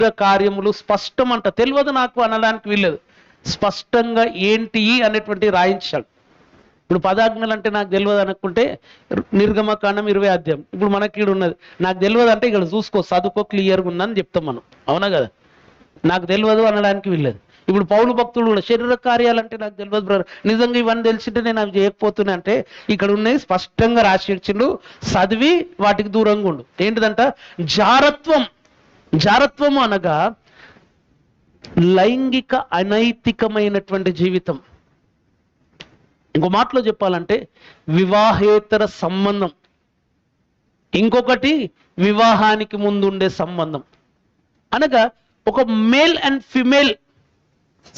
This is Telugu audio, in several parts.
పరిశుద్ధ కార్యములు స్పష్టం అంట, తెలియదు నాకు అనడానికి వీల్లేదు. స్పష్టంగా ఏంటి అనేటువంటి రాయించాడు. ఇప్పుడు పదాజ్ఞలు అంటే నాకు తెలియదు అనుకుంటే నిర్గమకాండం 20 అధ్యాయం. ఇప్పుడు మనకి ఇక్కడ ఉన్నది, నాకు తెలియదు అంటే ఇక్కడ చూసుకో, చదువుకో, క్లియర్గా ఉందని చెప్తాం మనం, అవునా కదా? నాకు తెలియదు అనడానికి వీల్లేదు. ఇప్పుడు పౌలు భక్తుడు కూడా శరీర కార్యాలంటే నాకు తెలియదు బ్రదర్, నిజంగా ఇవన్నీ తెలిసింటే నేను అవి చేయకపోతున్నా అంటే ఇక్కడ ఉన్నాయి స్పష్టంగా రాసి ఇచ్చిండు, చదివి వాటికి దూరంగా ఉండు. ఏంటిదంట? జారత్వం. జారత్వము అనగా లైంగిక అనైతికమైనటువంటి జీవితం. ఇంకో మాటలో చెప్పాలంటే వివాహేతర సంబంధం. ఇంకొకటి వివాహానికి ముందు ఉండే సంబంధం. అనగా ఒక male and female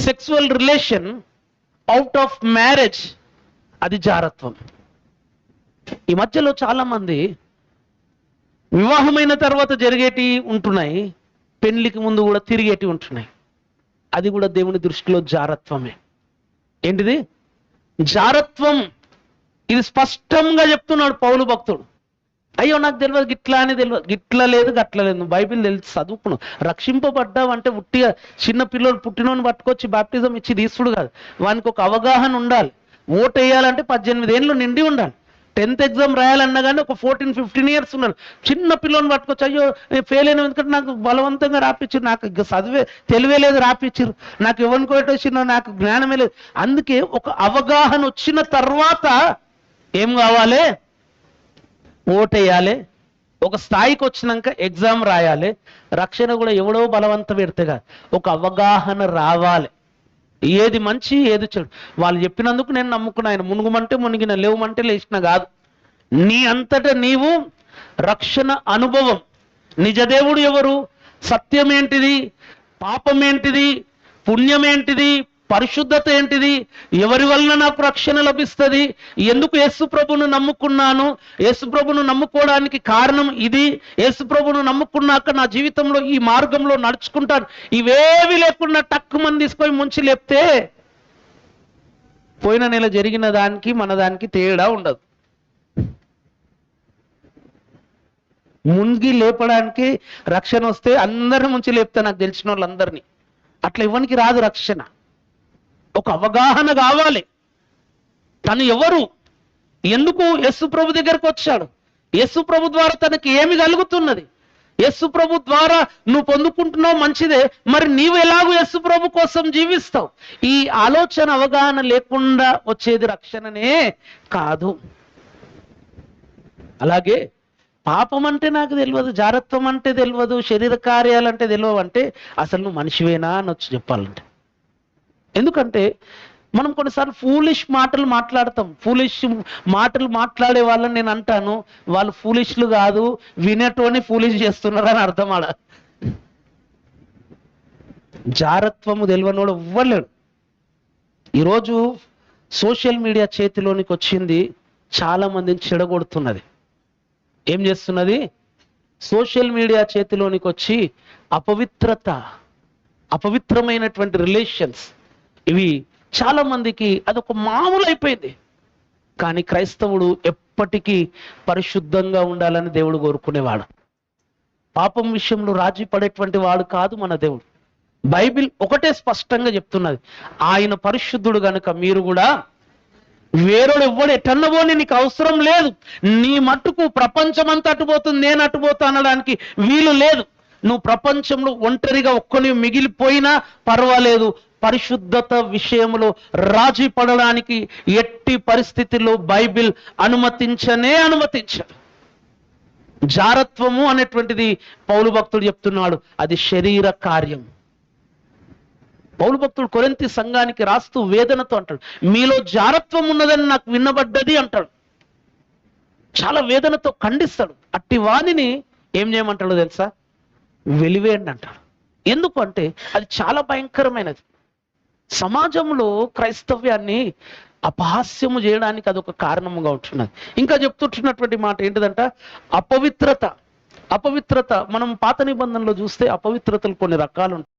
sexual relation out of marriage, అది జారత్వం. ఈ మధ్యలో చాలా మంది వివాహమైన తర్వాత జరిగేటి ఉంటున్నాయి, పెళ్లికి ముందు కూడా తిరిగేటి ఉంటున్నాయి. అది కూడా దేవుని దృష్టిలో జారత్వమే. ఏంటిది? జారత్వం. ఇది స్పష్టంగా చెప్తున్నాడు పౌలు భక్తుడు. అయ్యో నాకు తెలియదు, గిట్లా అని తెలియదు, గిట్లా లేదు గట్ల లేదు, బైబిల్ తెలిసి చదువుకున్నావు. రక్షింపబడ్డావు అంటే ఉట్టిగా చిన్న పిల్లలు పుట్టినోని పట్టుకొచ్చి బాప్టిజం ఇచ్చి తీసుడు కాదు, వానికి ఒక అవగాహన ఉండాలి. ఓటు వేయాలంటే 18 ఏళ్ళు నిండి ఉండాలి. 10th ఎగ్జామ్ రాయాలన్నా కానీ ఒక 14-15 ఇయర్స్ ఉండాలి. చిన్న పిల్లని పట్టుకొచ్చి అయ్యో ఫెయిల్ అయినా, ఎందుకంటే నాకు బలవంతంగా రాపిచ్చారు, నాకు చదివే తెలివే లేదు, రాపిచ్చారు, నాకు ఎవరిని కొట్టొచ్చిన, నాకు జ్ఞానమే లేదు. అందుకే ఒక అవగాహన వచ్చిన తర్వాత ఏం కావాలి? ఓటేయాలి. ఒక స్థాయికి వచ్చినాక ఎగ్జామ్ రాయాలి. రక్షణ కూడా ఎవడో బలవంత పెడితే కాదు, ఒక అవగాహన రావాలి. ఏది మంచి ఏది చెడు వాళ్ళు చెప్పినందుకు నేను నమ్ముకున్నా, ఆయన మునుగుమంటే మునిగిన, లేవమంటే లేచిన కాదు. నీ అంతటా నీవు రక్షణ అనుభవం, నిజదేవుడు ఎవరు, సత్యం ఏంటిది, పాపం ఏంటిది, పుణ్యం ఏంటిది, పరిశుద్ధత ఏంటిది, ఎవరి వలన నాకు రక్షణ లభిస్తుంది, ఎందుకు యేసు ప్రభును నమ్ముకున్నాను, యేసు ప్రభును నమ్ముకోవడానికి కారణం ఇది, యేసు ప్రభును నమ్ముకున్నాక నా జీవితంలో ఈ మార్గంలో నడుచుకుంటాను, ఇవేవి లేకుండా టక్కుమని తీసుకొని ముంచి లేపితే పోయిన నెల జరిగిన దానికి మన దానికి తేడా ఉండదు. మునిగి లేపడానికి రక్షణ వస్తే అందరిని ముంచి లేపుతా, నాకు తెలిసిన వాళ్ళందరినీ. అట్లా ఇవ్వనికి రాదు రక్షణ. ఒక అవగాహన కావాలి. తను ఎవరు, ఎందుకు యేసు ప్రభు దగ్గరకు వచ్చాడు, యేసు ప్రభు ద్వారా తనకి ఏమి కలుగుతున్నది, యేసు ప్రభు ద్వారా నువ్వు పొందుకుంటున్నావు మంచిదే, మరి నీవు ఎలాగో యేసు ప్రభు కోసం జీవిస్తావు. ఈ ఆలోచన అవగాహన లేకుండా వచ్చేది రక్షణనే కాదు. అలాగే పాపం అంటే నాకు తెలియదు, జారత్వం అంటే తెలియదు, శరీర కార్యాలంటే తెలియవు అంటే అసలు నువ్వు మనిషివేనా అని వచ్చి చెప్పాలంటే. ఎందుకంటే మనం కొన్నిసార్లు ఫూలిష్ మాటలు మాట్లాడతాం. ఫూలిష్ మాటలు మాట్లాడే వాళ్ళని నేను అంటాను, వాళ్ళు ఫూలిష్లు కాదు, వినేటోని ఫూలిష్ చేస్తున్నారు అని అర్థం. ఆడ జారత్వము తెలియనోడు ఇవ్వలేడు. ఈరోజు సోషల్ మీడియా చేతిలోనికి వచ్చింది, చాలా మందిని చెడగొడుతున్నది. ఏం చేస్తున్నది? సోషల్ మీడియా చేతిలోనికి వచ్చి అపవిత్రమైనటువంటి రిలేషన్స్, ఇవి చాలా మందికి అదొక మామూలు అయిపోయింది. కానీ క్రైస్తవుడు ఎప్పటికీ పరిశుద్ధంగా ఉండాలని దేవుడు కోరుకునేవాడు. పాపం విషయంలో రాజీ పడేటువంటి వాడు కాదు మన దేవుడు. బైబిల్ ఒకటే స్పష్టంగా చెప్తున్నది, ఆయన పరిశుద్ధుడు గనుక మీరు కూడా వేరేడు ఎవ్వడు ఎటన్నబోని నీకు అవసరం లేదు. నీ మట్టుకు ప్రపంచమంతా అటుపోతుంది, నేను అటుపోతా అనడానికి వీలు లేదు. నువ్వు ప్రపంచంలో ఒంటరిగా ఒక్కని మిగిలిపోయినా పర్వాలేదు, పరిశుద్ధత విషయంలో రాజీ పడడానికి ఎట్టి పరిస్థితుల్లో బైబిల్ అనుమతించదు. జారత్వము అనేటువంటిది పౌలు భక్తుడు చెప్తున్నాడు, అది శరీర కార్యం. పౌలు భక్తుడు కొరింథీ సంఘానికి రాస్తూ వేదనతో అంటాడు, మీలో జారత్వం ఉన్నదని నాకు వినబడ్డది అంటాడు. చాలా వేదనతో ఖండిస్తాడు. అట్టి వాణిని ఏం చేయమంటాడో తెలుసా? వెలివేయండి అంటాడు. ఎందుకు అంటే అది చాలా భయంకరమైనది. సమాజంలో క్రైస్తవ్యాన్ని అపహాస్యము చేయడానికి అదొక కారణముగా ఉంటున్నది. ఇంకా చెప్తుంటున్నటువంటి మాట ఏంటిదంట? అపవిత్రత. మనం పాత నిబంధనలో చూస్తే అపవిత్రతలు కొన్ని రకాలు ఉంటాయి.